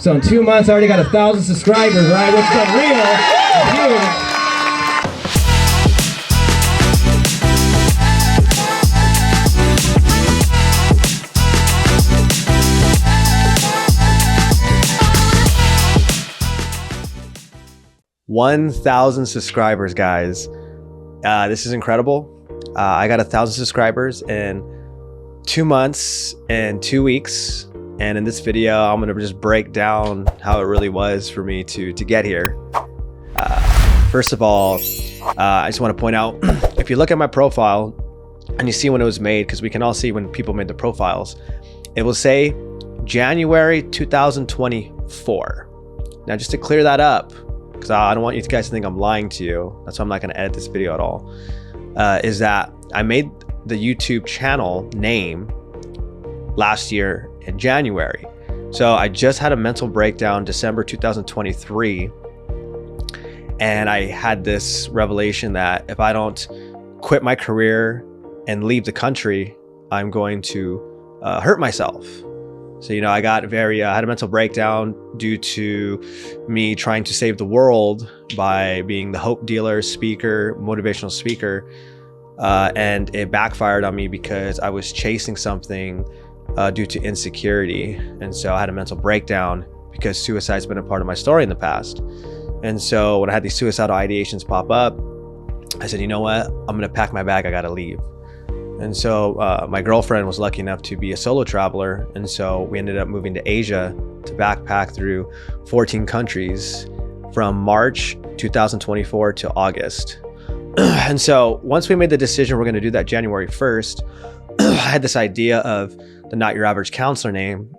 So in 2 months, I already got 1,000 subscribers, right? Which is unreal. Huge. 1,000 subscribers, guys. This is incredible. I got 1,000 subscribers in 2 months and 2 weeks. And in this video, I'm gonna just break down how it really was for me to get here. First of all, I just wanna point out, if you look at my profile and you see when it was made, because we can all see when people made the profiles, it will say January 2024. Now, just to clear that up, because I don't want you guys to think I'm lying to you, that's why I'm not gonna edit this video at all, is that I made the YouTube channel name last year in January. So I just had a mental breakdown December 2023, and I had this revelation that if I don't quit my career and leave the country, I'm going to hurt myself. So, you know, I got had a mental breakdown due to me trying to save the world by being the hope dealer, speaker, motivational speaker. And it backfired on me because I was chasing something due to insecurity. And so I had a mental breakdown because suicide's been a part of my story in the past. And so when I had these suicidal ideations pop up, I said, you know what? I'm gonna pack my bag, I gotta leave. And so my girlfriend was lucky enough to be a solo traveler. And so we ended up moving to Asia to backpack through 14 countries from March 2024 to August. And so once we made the decision we're gonna do that January 1st, I had this idea of the Not Your Average Counselor name.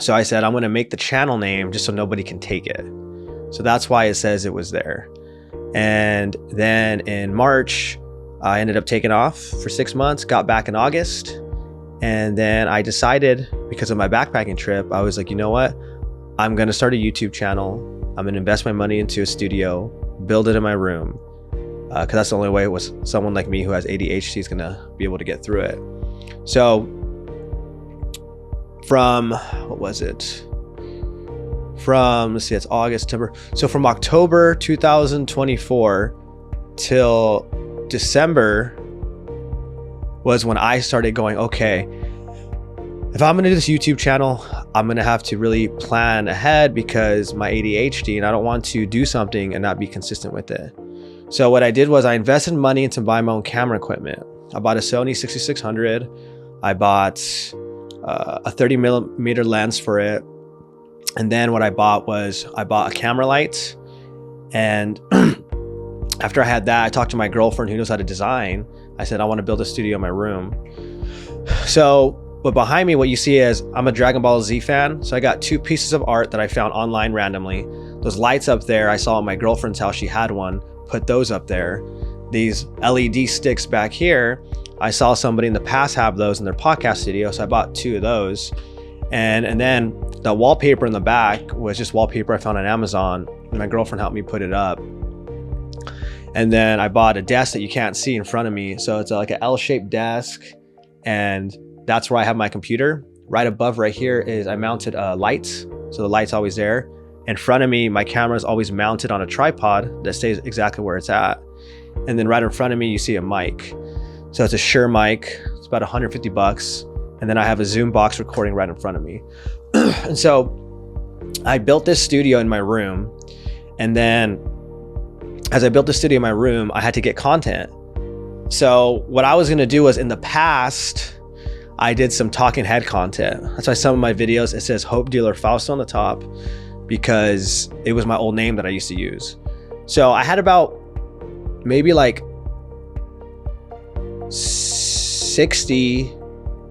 So I said, I'm gonna make the channel name just so nobody can take it. So that's why it says it was there. And then in March, I ended up taking off for 6 months, got back in August. And then I decided, because of my backpacking trip, I was like, you know what? I'm gonna start a YouTube channel. I'm gonna invest my money into a studio, build it in my room. Because that's the only way someone like me who has ADHD is gonna be able to get through it. So from, what was it? From, let's see, it's August, September. So from October 2024 till December was when I started going, okay, if I'm gonna do this YouTube channel, I'm gonna have to really plan ahead because my ADHD, and I don't want to do something and not be consistent with it. So what I did was I invested money into buying my own camera equipment. I bought a Sony 6600. I bought a 30mm lens for it. And then what I bought was I bought a camera light. And after I had that, I talked to my girlfriend who knows how to design. I said, I want to build a studio in my room. So, but behind me, what you see is I'm a Dragon Ball Z fan. So I got 2 pieces of art that I found online randomly. Those lights up there, I saw at my girlfriend's house, she had one, put those up there. These LED sticks back here, I saw somebody in the past have those in their podcast studio. So I bought 2 of those. And then the wallpaper in the back was just wallpaper I found on Amazon. And my girlfriend helped me put it up. And then I bought a desk that you can't see in front of me. So it's like an L-shaped desk. And that's where I have my computer. Right above right here is I mounted lights. So the light's always there. In front of me, my camera is always mounted on a tripod that stays exactly where it's at. And then right in front of me, you see a mic. So it's a Shure mic. It's about 150 bucks. And then I have a Zoom box recording right in front of me. And so I built this studio in my room. And then as I built the studio in my room, I had to get content. So what I was gonna do was, in the past, I did some talking head content. That's why some of my videos, it says Hope Dealer Fausto on the top, because it was my old name that I used to use. So I had about maybe like 60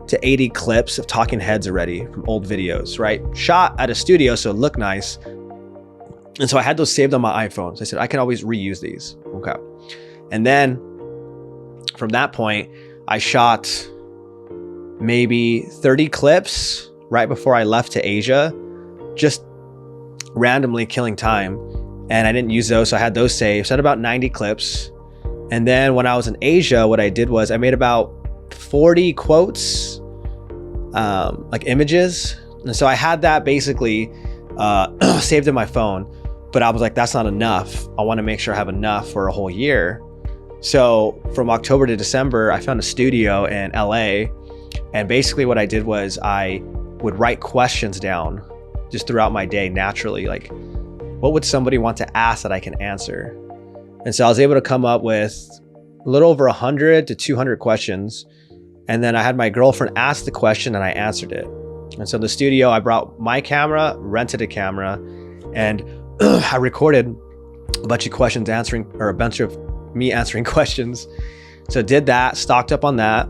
to 80 clips of talking heads already from old videos, right? Shot at a studio, so it looked nice. And so I had those saved on my iPhone. So I said, I can always reuse these, okay. And then from that point, I shot maybe 30 clips right before I left to Asia, just randomly killing time. And I didn't use those, so I had those saved. So I had about 90 clips. And then when I was in Asia, what I did was I made about 40 quotes, like images. And so I had that basically saved in my phone. But I was like, that's not enough. I want to make sure I have enough for a whole year. So from October to December, I found a studio in LA. And basically what I did was I would write questions down just throughout my day naturally. Like, what would somebody want to ask that I can answer? And so I was able to come up with a little over 100 to 200 questions. And then I had my girlfriend ask the question and I answered it. And so in the studio, I brought my camera, rented a camera, and I recorded a bunch of questions a bunch of me answering questions. So did that, stocked up on that.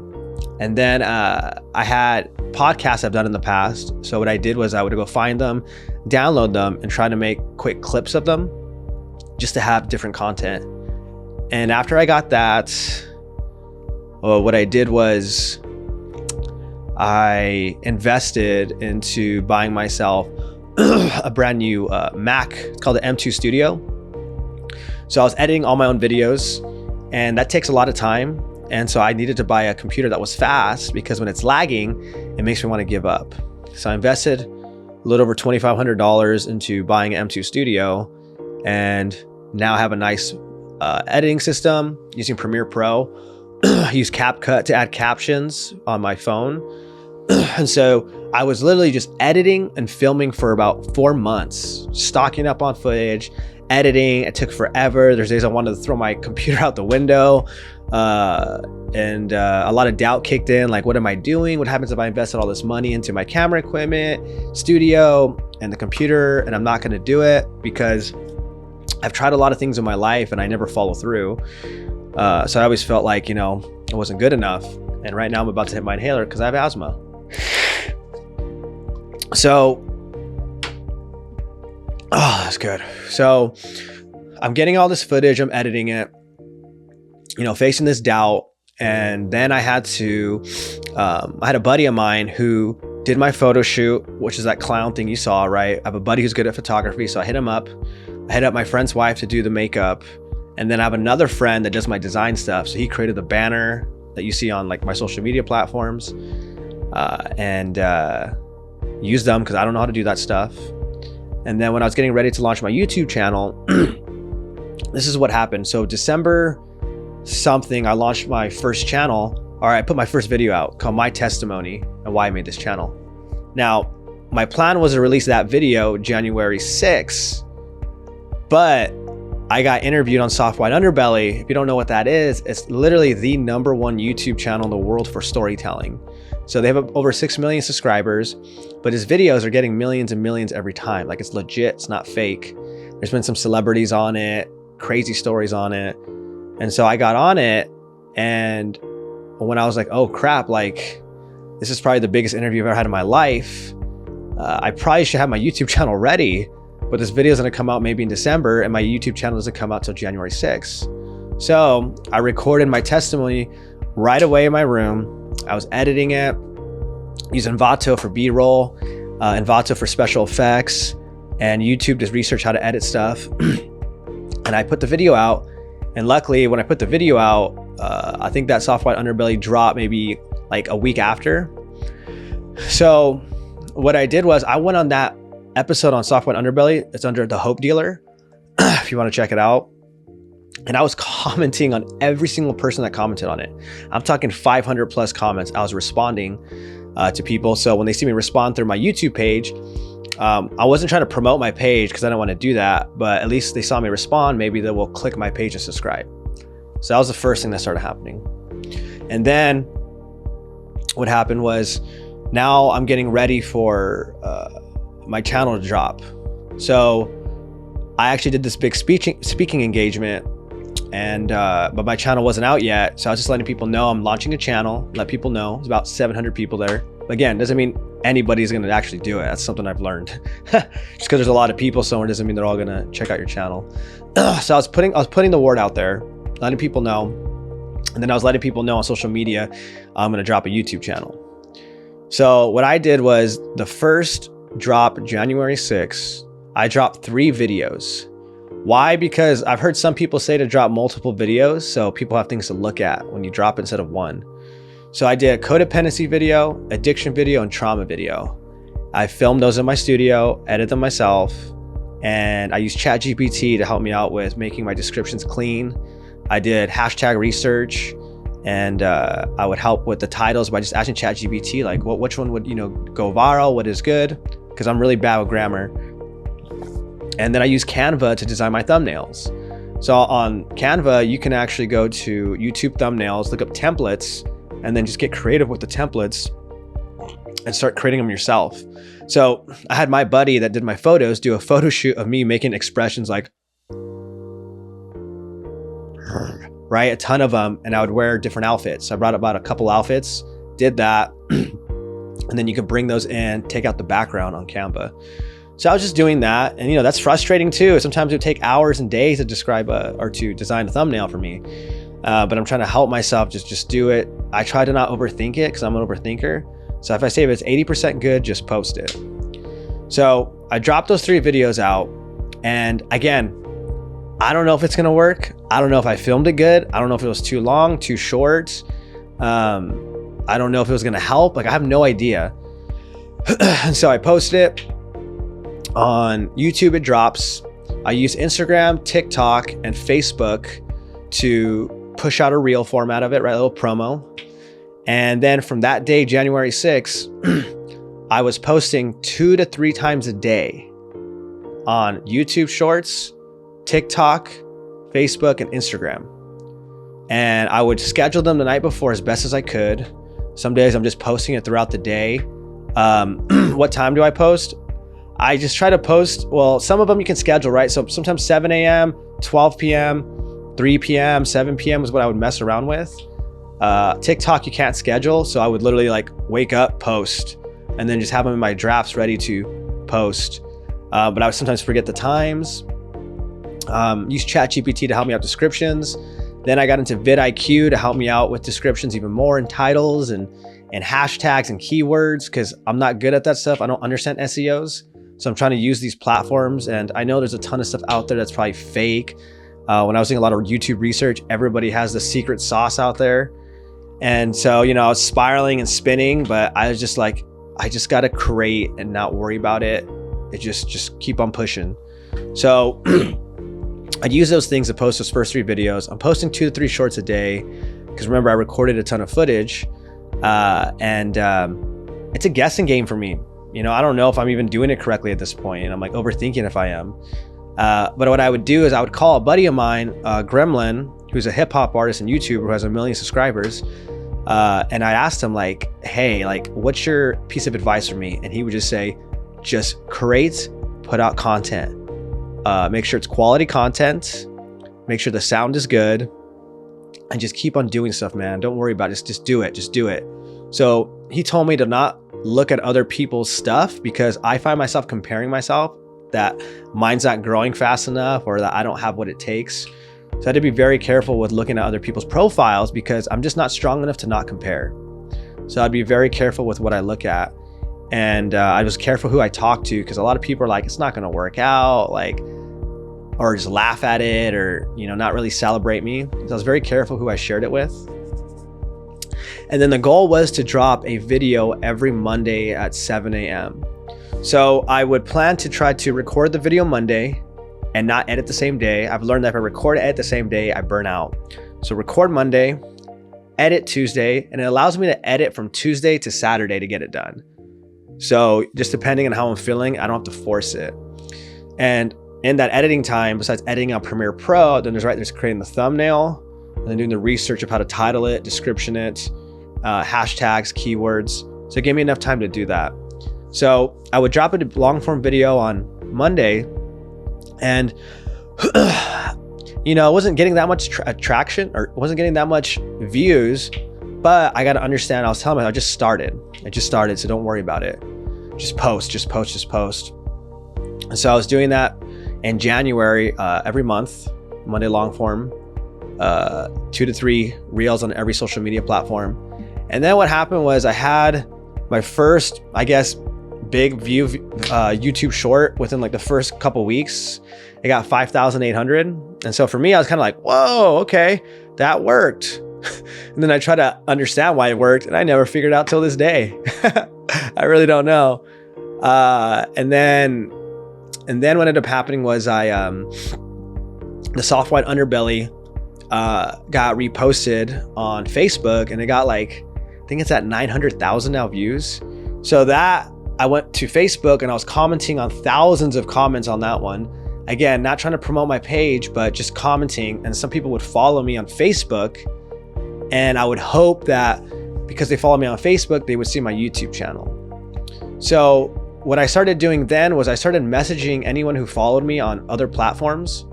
And then I had podcasts I've done in the past. So what I did was I would go find them, download them, and try to make quick clips of them just to have different content. And after I got that, what I did was I invested into buying myself a brand new Mac. It's called the M2 Studio. So I was editing all my own videos, and that takes a lot of time. And so I needed to buy a computer that was fast, because when it's lagging, it makes me want to give up. So I invested a little over $2,500 into buying an M2 Studio, and now I have a nice editing system using Premiere Pro. I use CapCut to add captions on my phone. And so I was literally just editing and filming for about 4 months, stocking up on footage, editing. It took forever. There's days I wanted to throw my computer out the window. And a lot of doubt kicked in. Like, what am I doing? What happens if I invested all this money into my camera equipment, studio, and the computer, and I'm not going to do it? Because I've tried a lot of things in my life and I never follow through. So I always felt like, it wasn't good enough. And right now I'm about to hit my inhaler because I have asthma. So, that's good. So I'm getting all this footage, I'm editing it, facing this doubt. And then I had to, I had a buddy of mine who did my photo shoot, which is that clown thing you saw, right? I have a buddy who's good at photography. So I hit him up. I hit up my friend's wife to do the makeup. And then I have another friend that does my design stuff. So he created the banner that you see on like my social media platforms, and use them because I don't know how to do that stuff. And then when I was getting ready to launch my YouTube channel, this is what happened. So December something, I launched my first channel, or I put my first video out called My Testimony and Why I Made This Channel. Now, my plan was to release that video January 6th, but I got interviewed on Soft White Underbelly. If you don't know what that is, it's literally the #1 YouTube channel in the world for storytelling. So they have over 6 million subscribers, but his videos are getting millions and millions every time. Like, it's legit, it's not fake. There's been some celebrities on it, crazy stories on it. And so I got on it, and when I was like, oh crap, like this is probably the biggest interview I've ever had in my life. I probably should have my YouTube channel ready, but this video is gonna come out maybe in December, and my YouTube channel doesn't come out till January 6th. So I recorded my testimony right away in my room. I was editing it, using Envato for B-roll, Envato for special effects, and YouTube to research how to edit stuff. And I put the video out, and luckily when I put the video out, I think that Soft White Underbelly dropped maybe like a week after. So what I did was I went on that episode on Soft White Underbelly. It's under The Hope Dealer, if you want to check it out. And I was commenting on every single person that commented on it. I'm talking 500 plus comments. I was responding to people. So when they see me respond through my YouTube page, I wasn't trying to promote my page because I don't want to do that, but at least they saw me respond. Maybe they will click my page and subscribe. So that was the first thing that started happening. And then what happened was, now I'm getting ready for my channel to drop. So I actually did this big speaking engagement, and but my channel wasn't out yet. So I was just letting people know I'm launching a channel, let people know. There's about 700 people there. Again, doesn't mean anybody's gonna actually do it. That's something I've learned. Just because there's a lot of people somewhere doesn't mean they're all gonna check out your channel. So I was putting the word out there, letting people know. And then I was letting people know on social media, I'm gonna drop a YouTube channel. So what I did was, the first drop January 6th, I dropped 3 videos. Why? Because I've heard some people say to drop multiple videos, so people have things to look at when you drop instead of one. So I did a codependency video, addiction video, and trauma video. I film those in my studio, edit them myself, and I use ChatGPT to help me out with making my descriptions clean. I did hashtag research, and I would help with the titles by just asking ChatGPT, like, which one would, go viral, what is good, because I'm really bad with grammar. And then I use Canva to design my thumbnails. So on Canva, you can actually go to YouTube thumbnails, look up templates, and then just get creative with the templates and start creating them yourself. So I had my buddy that did my photos do a photo shoot of me making expressions like, right? A ton of them. And I would wear different outfits. I brought about a couple outfits, did that. And then you could bring those in, take out the background on Canva. So I was just doing that. And that's frustrating too. Sometimes it would take hours and days to describe or to design a thumbnail for me. But I'm trying to help myself just do it. I try to not overthink it because I'm an overthinker. So if I say if it's 80% good, just post it. So I dropped those 3 videos out. And again, I don't know if it's going to work. I don't know if I filmed it good. I don't know if it was too long, too short. I don't know if it was going to help. Like, I have no idea. And so I posted it on YouTube. It drops. I use Instagram, TikTok, and Facebook to push out a reel format of it, right? A little promo. And then from that day, January 6th, I was posting 2 to 3 times a day on YouTube Shorts, TikTok, Facebook, and Instagram. And I would schedule them the night before as best as I could. Some days I'm just posting it throughout the day. What time do I post? I just try to post, well, some of them you can schedule, right? So sometimes 7 a.m., 12 p.m., 3 p.m., 7 p.m. is what I would mess around with. TikTok you can't schedule, so I would literally like wake up, post, and then just have them in my drafts ready to post. But I would sometimes forget the times. Use ChatGPT to help me out descriptions. Then I got into vidIQ to help me out with descriptions even more, and titles and hashtags and keywords, because I'm not good at that stuff. I don't understand SEOs. So I'm trying to use these platforms, and I know there's a ton of stuff out there that's probably fake. When I was doing a lot of YouTube research, everybody has the secret sauce out there. And so, I was spiraling and spinning, but I was just like, I just got to create and not worry about it. It just keep on pushing. So I'd use those things to post those first 3 videos. I'm posting 2 to 3 shorts a day because remember, I recorded a ton of footage, and it's a guessing game for me. I don't know if I'm even doing it correctly at this point, and I'm like overthinking if I am. But what I would do is I would call a buddy of mine, Gremlin, who's a hip hop artist and YouTuber who has 1 million subscribers. And I asked him like, hey, like, what's your piece of advice for me? And he would just say, just create, put out content. Make sure it's quality content. Make sure the sound is good. And just keep on doing stuff, man. Don't worry about it. Just do it. Just do it. So he told me to not look at other people's stuff because I find myself comparing myself that mine's not growing fast enough or that I don't have what it takes. So I had to be very careful with looking at other people's profiles because I'm just not strong enough to not compare. So I'd be very careful with what I look at. And I was careful who I talk to because a lot of people are like, it's not going to work out, like, or just laugh at it or, not really celebrate me. So I was very careful who I shared it with. And then the goal was to drop a video every Monday at 7 a.m. So I would plan to try to record the video Monday and not edit the same day. I've learned that if I record and edit the same day, I burn out. So record Monday, edit Tuesday, and it allows me to edit from Tuesday to Saturday to get it done. So just depending on how I'm feeling, I don't have to force it. And in that editing time, besides editing on Premiere Pro, then there's creating the thumbnail, and then doing the research of how to title it, description it, hashtags, keywords. So it gave me enough time to do that. So I would drop a long form video on Monday, and it wasn't getting that much traction or wasn't getting that much views, but I got to understand, I was telling myself, I just started. So don't worry about it. Just post. And so I was doing that in January, every month, Monday long form, 2 to 3 reels on every social media platform. And then what happened was I had my first, I guess, big view YouTube short within like the first couple weeks. It got 5,800. And so for me, I was kind of like, whoa, okay, that worked. And then I tried to understand why it worked, and I never figured out till this day. I really don't know. And then what ended up happening was the soft white underbelly got reposted on Facebook, and it got like, I think it's at 900,000 now views. So that I went to Facebook and I was commenting on thousands of comments on that one. Again, not trying to promote my page, but just commenting. And some people would follow me on Facebook, and I would hope that because they follow me on Facebook, they would see my YouTube channel. So what I started doing then was I started messaging anyone who followed me on other platforms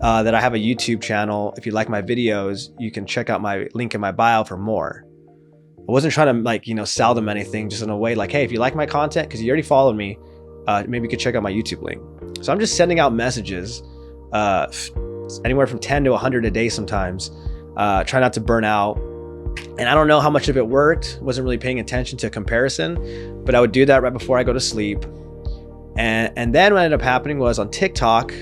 that I have a YouTube channel. If you like my videos, you can check out my link in my bio for more. I wasn't trying to like, sell them anything, just in a way like, hey, if you like my content, because you already followed me, maybe you could check out my YouTube link. So I'm just sending out messages, anywhere from 10 to 100 a day sometimes. Try not to burn out. And I don't know how much of it worked. Wasn't really paying attention to comparison, but I would do that right before I go to sleep. And then what ended up happening was on TikTok,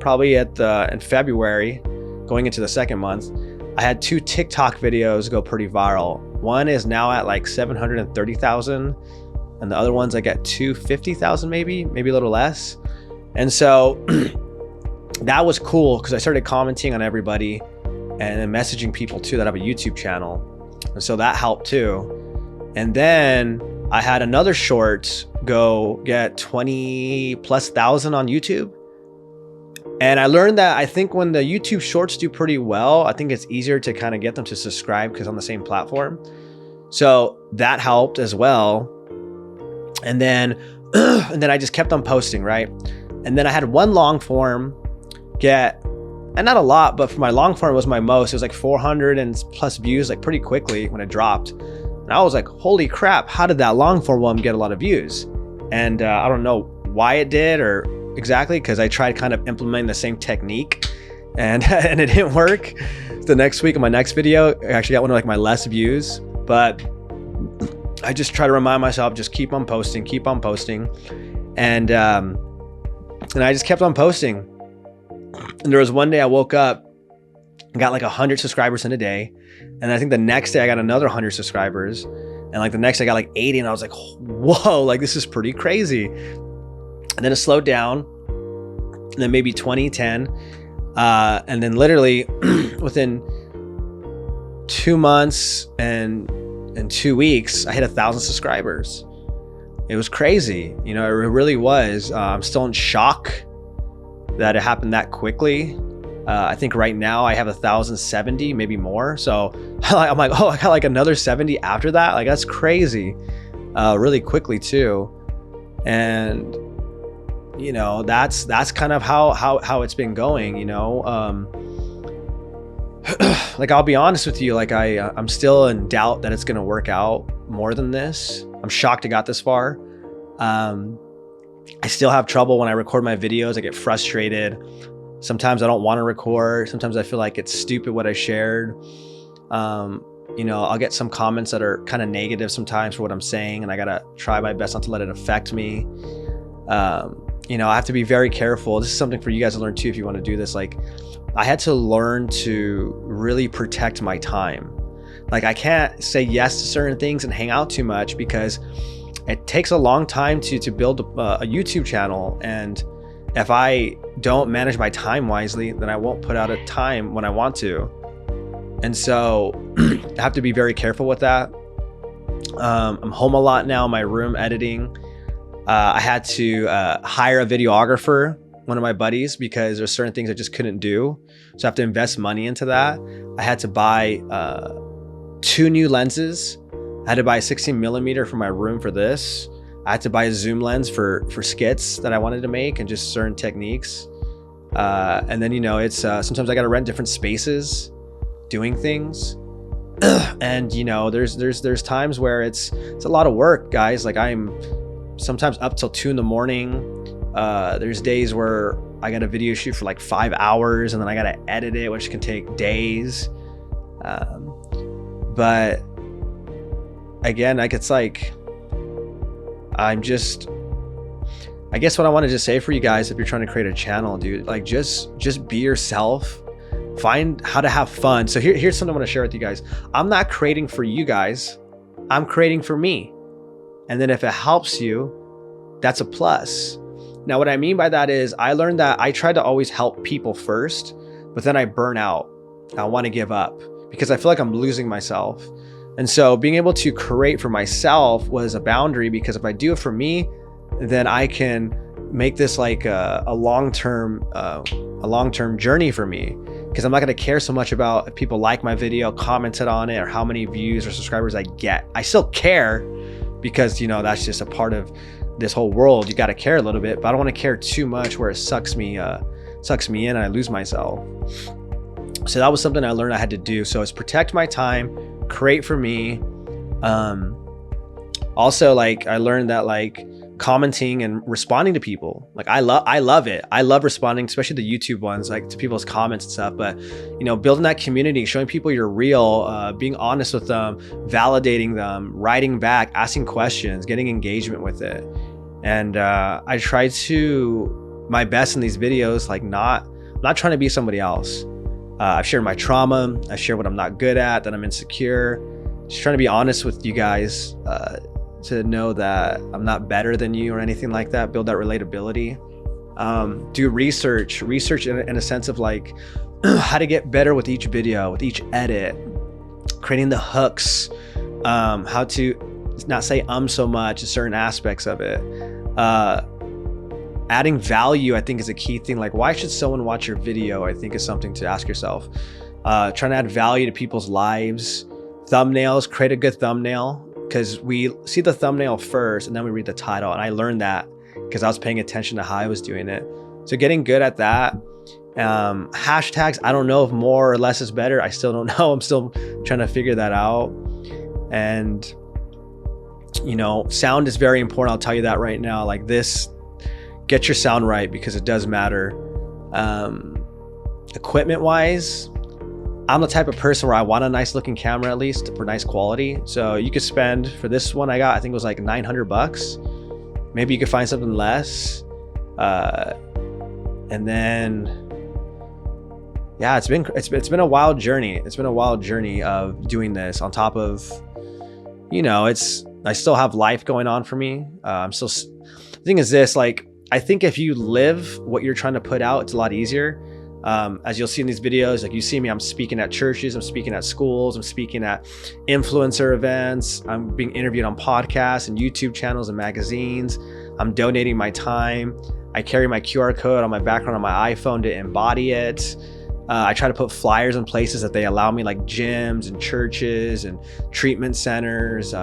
probably in February, going into the second month, I had 2 TikTok videos go pretty viral. One is now at like 730,000, and the other one's like at 250,000, maybe a little less. And so that was cool because I started commenting on everybody and then messaging people too that have a YouTube channel. And so that helped too. And then I had another short go get 20+ thousand on YouTube. And I learned that I think when the YouTube shorts do pretty well, I think it's easier to kind of get them to subscribe because on the same platform. So that helped as well. And then I just kept on posting, right? And then I had one long form get, and not a lot, but for my long form, it was my most. It was like 400 and plus views, like pretty quickly when it dropped. And I was like, holy crap, how did that long form one get a lot of views? And I don't know why it did or exactly, because I tried kind of implementing the same technique and and it didn't work. The next week in my next video, I actually got one of like my less views, but I just try to remind myself, just keep on posting. And I just kept on posting. And there was one day I woke up and got like 100 subscribers in a day. And I think the next day I got another 100 subscribers. And like the next day I got like 80, and I was like, whoa, like this is pretty crazy. And then it slowed down, and then maybe 20, 10. And then literally within 2 months and 2 weeks, I hit 1,000 subscribers. It was crazy. It really was. I'm still in shock that it happened that quickly. I think right now I have 1,070, maybe more. So I'm like, oh, I got like another 70 after that. Like that's crazy. Really quickly too. And that's kind of how it's been going, like I'll be honest with you, like I'm still in doubt that it's gonna work out more than this. I'm shocked it got this far. I still have trouble when I record my videos. I get frustrated. Sometimes I don't want to record. Sometimes I feel like it's stupid what I shared. I'll get some comments that are kind of negative sometimes for what I'm saying, and I gotta try my best not to let it affect me. I have to be very careful. This is something for you guys to learn too if you want to do this. Like I had to learn to really protect my time. Like I can't say yes to certain things and hang out too much because it takes a long time to build a YouTube channel. And if I don't manage my time wisely, then I won't put out a time when I want to. And so I have to be very careful with that. I'm home a lot now in my room editing. I had to hire a videographer, one of my buddies, because there's certain things I just couldn't do. So I have to invest money into that. I had to buy 2 new lenses. I had to buy a 16mm for my room for this. I had to buy a zoom lens for skits that I wanted to make and just certain techniques. And then, it's sometimes I got to rent different spaces doing things. And, there's times where it's a lot of work, guys. Like I'm sometimes up till 2 a.m. There's days where I got a video shoot for like 5 hours and then I got to edit it, which can take days. But again, like it's like, I guess what I wanted to say for you guys, if you're trying to create a channel, dude, like just be yourself, find how to have fun. So here's something I want to share with you guys. I'm not creating for you guys. I'm creating for me. And then if it helps you, that's a plus. Now, what I mean by that is I learned that I try to always help people first, but then I burn out. I want to give up because I feel like I'm losing myself. And so being able to create for myself was a boundary, because if I do it for me, then I can make this like a long-term journey for me, because I'm not going to care so much about if people like my video, commented on it, or how many views or subscribers I get. I still care because, you know, that's just a part of this whole world. You got to care a little bit, but I don't want to care too much where it sucks me in and I lose myself. So that was something I learned I had to do. So it's protect my time, create for me. Also, like, I learned that like commenting and responding to people, like I love it. I love responding, especially the YouTube ones, like to people's comments and stuff. But, you know, building that community, showing people you're real, being honest with them, validating them, writing back, asking questions, getting engagement with it. And I try to my best in these videos, like not trying to be somebody else. I've shared my trauma. I share what I'm not good at, that I'm insecure. Just trying to be honest with you guys, to know that I'm not better than you or anything like that. Build that relatability. Do research in a sense of like how to get better with each video, with each edit, creating the hooks, how to not say so much in certain aspects of it. Adding value, I think, is a key thing. Like, why should someone watch your video? I think is something to ask yourself. Trying to add value to people's lives. Thumbnails, create a good thumbnail, because we see the thumbnail first and then we read the title. And I learned that because I was paying attention to how I was doing it. So getting good at that. Hashtags, I don't know if more or less is better. I still don't know. I'm still trying to figure that out. And, you know, sound is very important. I'll tell you that right now. Like this, get your sound right, because it does matter. Equipment wise, I'm the type of person where I want a nice looking camera, at least for nice quality. So you could spend, for this one I got, I think it was like $900. Maybe you could find something less. And then, yeah, it's been a wild journey. It's been a wild journey of doing this on top of, you know, I still have life going on for me. The thing is this, like, I think if you live what you're trying to put out, it's a lot easier. As you'll see in these videos, like you see me, I'm speaking at churches, I'm speaking at schools, I'm speaking at influencer events, I'm being interviewed on podcasts and YouTube channels and magazines. I'm donating my time. I carry my QR code on my background on my iPhone to embody it. I try to put flyers in places that they allow me, like gyms and churches and treatment centers.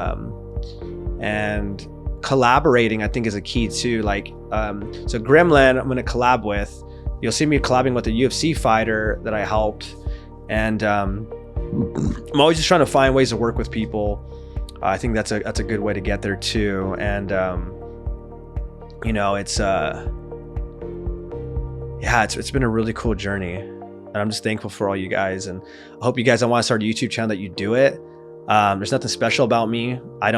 And collaborating, I think, is a key too. Like, so Gremlin, I'm gonna collab with. You'll see me collabing with a UFC fighter that I helped. And I'm always just trying to find ways to work with people. I think that's a good way to get there too. And you know, it's been a really cool journey. And I'm just thankful for all you guys. And I hope you guys, I want to start a YouTube channel, that you do it. There's nothing special about me. I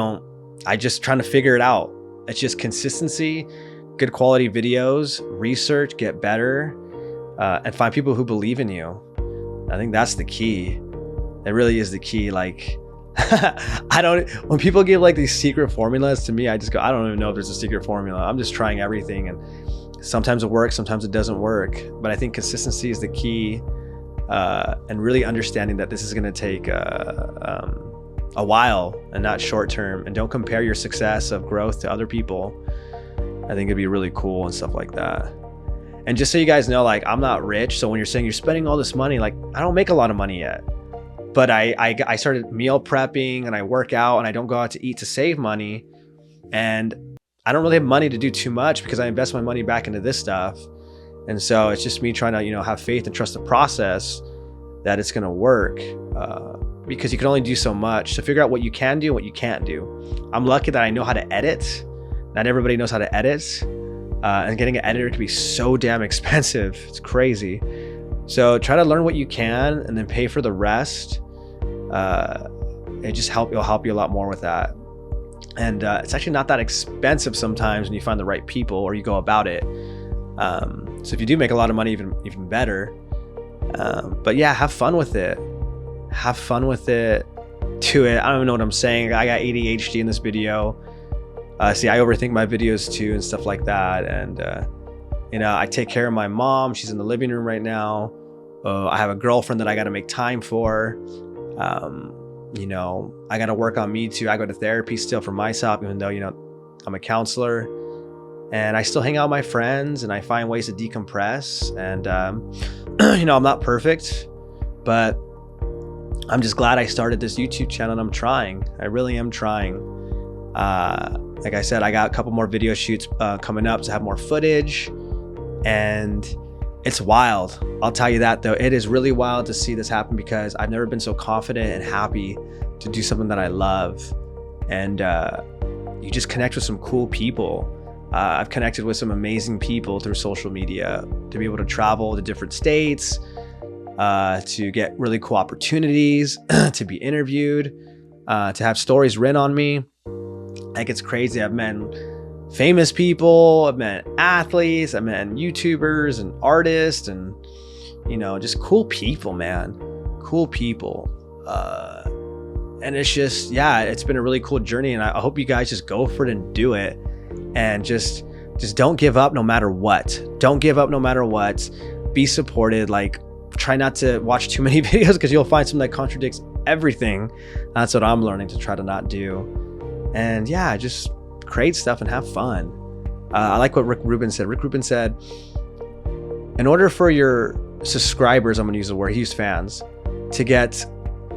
just trying to figure it out. It's just consistency, good quality videos, research, get better, and find people who believe in you. I think that's the key. It really is the key. Like, when people give like these secret formulas to me, I just go, I don't even know if there's a secret formula. I'm just trying everything. And sometimes it works, sometimes it doesn't work. But I think consistency is the key, and really understanding that this is going to take a while and not short term. And don't compare your success of growth to other people. I think it'd be really cool and stuff like that. And just so you guys know, like, I'm not rich. So when you're saying you're spending all this money, like, I don't make a lot of money yet. But I started meal prepping and I work out and I don't go out to eat to save money. And I don't really have money to do too much because I invest my money back into this stuff. And so it's just me trying to, you know, have faith and trust the process that it's going to work, because you can only do so much. So figure out what you can do and what you can't do. I'm lucky that I know how to edit. Not everybody knows how to edit. And getting an editor can be so damn expensive. It's crazy. So try to learn what you can and then pay for the rest. It'll help you a lot more with that. And it's actually not that expensive sometimes when you find the right people or you go about it. So if you do make a lot of money, even better. But yeah, have fun with it. Have fun with it. Do it. I don't even know what I'm saying. I got ADHD in this video. See, I overthink my videos too and stuff like that. And, you know, I take care of my mom. She's in the living room right now. I have a girlfriend that I got to make time for. You know, I got to work on me too. I go to therapy still for myself, even though, you know, I'm a counselor, and I still hang out with my friends and I find ways to decompress. And, you know, I'm not perfect, but I'm just glad I started this YouTube channel, and I'm trying. I really am trying. Like I said, I got a couple more video shoots coming up to have more footage, and it's wild. I'll tell you that though. It is really wild to see this happen, because I've never been so confident and happy to do something that I love. And you just connect with some cool people. I've connected with some amazing people through social media, to be able to travel to different states, to get really cool opportunities, to be interviewed, to have stories written on me. Like, it's crazy. I've met famous people, I've met athletes, I've met YouTubers and artists, and, you know, just cool people, man. Cool people. And it's just, yeah, it's been a really cool journey, and I hope you guys just go for it and do it, and just don't give up no matter what. Don't give up no matter what. Be supported. Like, try not to watch too many videos, because you'll find something that contradicts everything. That's what I'm learning to try to not do. And yeah, just create stuff and have fun. I like what Rick Rubin said. Rick Rubin said, in order for your subscribers, I'm going to use the word, he used fans, to get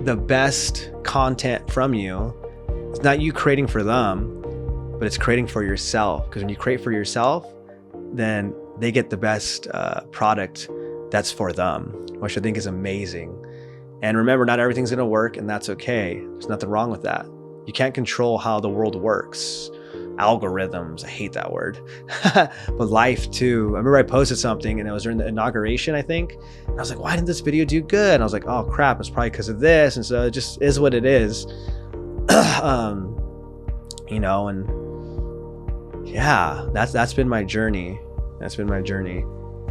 the best content from you, it's not you creating for them, but it's creating for yourself. Because when you create for yourself, then they get the best product that's for them, which I think is amazing. And remember, not everything's going to work, and that's okay. There's nothing wrong with that. You can't control how the world works. Algorithms, I hate that word. But life too. I remember I posted something, and it was during the inauguration, I think. And I was like, why didn't this video do good? And I was like, oh crap, it's probably because of this. And so it just is what it is. You know, and yeah, that's been my journey. That's been my journey.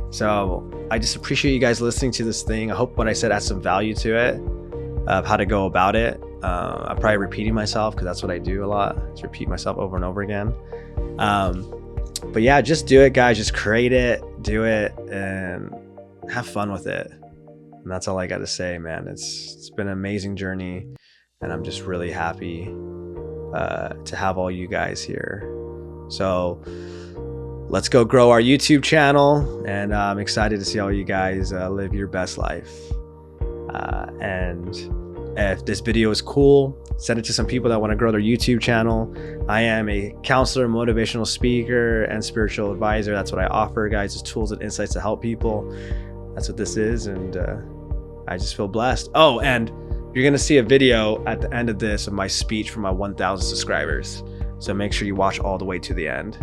So I just appreciate you guys listening to this thing. I hope what I said adds some value to it, of how to go about it. I'm probably repeating myself, because that's what I do a lot, is repeat myself over and over again. But yeah, just do it, guys. Just create it, do it, and have fun with it. And that's all I got to say, man. It's been an amazing journey, and I'm just really happy to have all you guys here. So let's go grow our YouTube channel, and I'm excited to see all you guys live your best life. And if this video is cool, send it to some people that want to grow their YouTube channel. I am a counselor, motivational speaker, and spiritual advisor. That's what I offer, guys, is tools and insights to help people. That's what this is, and I just feel blessed. Oh, and you're going to see a video at the end of this of my speech for my 1,000 subscribers. So make sure you watch all the way to the end.